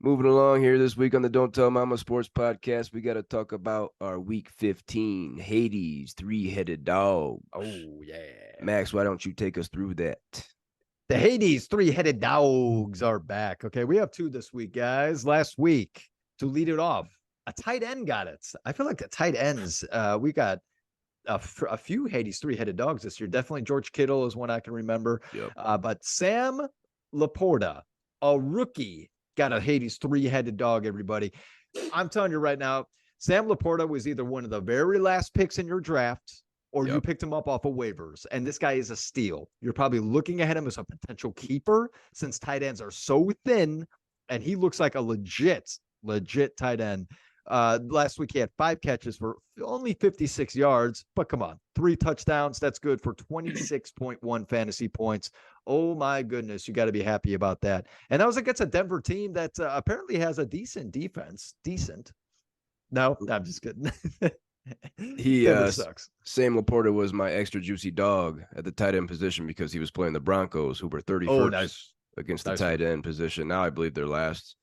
Moving along here this week on the Don't Tell Mama Sports Podcast, we got to talk about our Week 15 Hades three-headed dog. Oh, yeah. Max, why don't you take us through that? The Hades three-headed dogs are back. Okay, we have two this week, guys. Last week, to lead it off, a tight end got it. I feel like the tight ends, we got a few Hades three-headed dogs this year. Definitely George Kittle is one I can remember. Yep. But Sam LaPorta, a rookie, got a Hades three-headed dog, everybody. I'm telling you right now, Sam LaPorta was either one of the very last picks in your draft or you picked him up off of waivers. And this guy is a steal. You're probably looking at him as a potential keeper since tight ends are so thin, and he looks like a legit tight end. Last week he had 5 catches for only 56 yards, but come on, 3 touchdowns. That's good for 26.1 fantasy points. Oh my goodness, you got to be happy about that. And that was against a Denver team that apparently has a decent defense. No, I'm just kidding. Denver sucks. Sam LaPorta was my extra juicy dog at the tight end position because he was playing the Broncos, who were 31st against the tight end position. Now I believe they're last.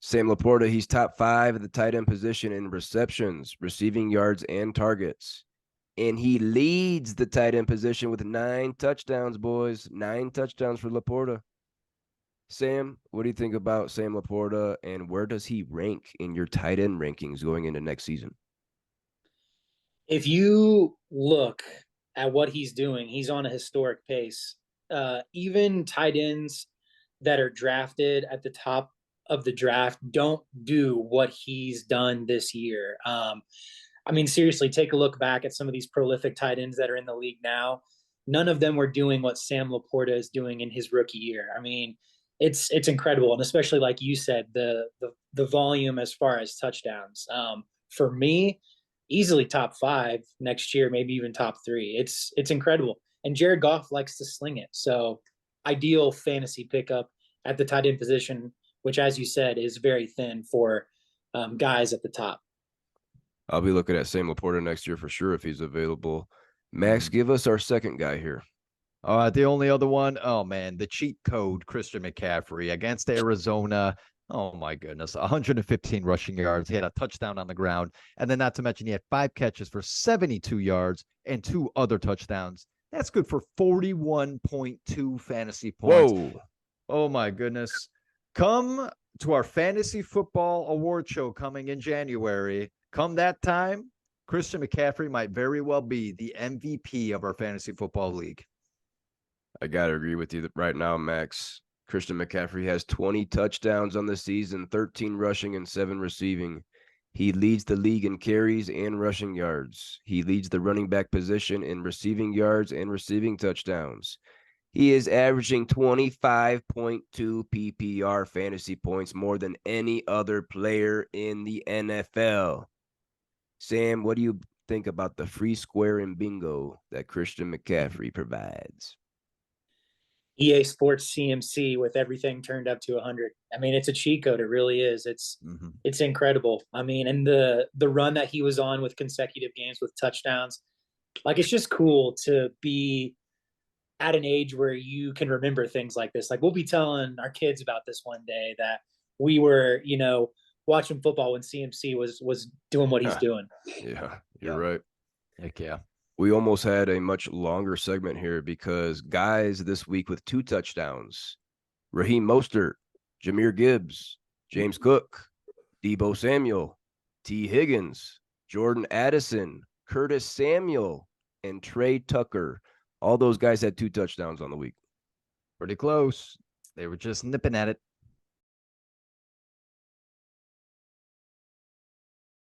Sam LaPorta, he's top 5 at the tight end position in receptions, receiving yards, and targets. And he leads the tight end position with 9 touchdowns, boys. 9 touchdowns for LaPorta. Sam, what do you think about Sam LaPorta, and where does he rank in your tight end rankings going into next season? If you look at what he's doing, he's on a historic pace. Even tight ends that are drafted at the top of the draft don't do what he's done this year. I mean, seriously, take a look back at some of these prolific tight ends that are in the league now. None of them were doing what Sam LaPorta is doing in his rookie year. I mean, it's incredible, and especially like you said, the volume as far as touchdowns. For me, easily top 5 next year, maybe even top 3. It's incredible, and Jared Goff likes to sling it, so ideal fantasy pickup at the tight end position, which, as you said, is very thin for guys at the top. I'll be looking at Sam LaPorta next year for sure if he's available. Max, give us our second guy here. All right, the only other one, oh man, the cheat code, Christian McCaffrey against Arizona. Oh my goodness, 115 rushing yards. He had a touchdown on the ground. And then not to mention he had 5 catches for 72 yards and 2 other touchdowns. That's good for 41.2 fantasy points. Whoa. Oh my goodness. Come to our fantasy football award show coming in January. Come that time, Christian McCaffrey might very well be the MVP of our fantasy football league. I got to agree with you right now, Max. Christian McCaffrey has 20 touchdowns on the season, 13 rushing and 7 receiving. He leads the league in carries and rushing yards. He leads the running back position in receiving yards and receiving touchdowns. He is averaging 25.2 PPR fantasy points, more than any other player in the NFL. Sam, what do you think about the free square and bingo that Christian McCaffrey provides? EA Sports CMC with everything turned up to 100. I mean, it's a cheat code. It really is. It's incredible. I mean, and the run that he was on with consecutive games with touchdowns, like, it's just cool to be at an age where you can remember things like this. Like, we'll be telling our kids about this one day, that we were, watching football when CMC was doing what he's doing. Yeah, you're right. Heck yeah. We almost had a much longer segment here because guys this week with 2 touchdowns: Raheem Mostert, Jahmyr Gibbs, James Cook, Deebo Samuel, T. Higgins, Jordan Addison, Curtis Samuel, and Trey Tucker. All those guys had 2 touchdowns on the week. Pretty close. They were just nipping at it.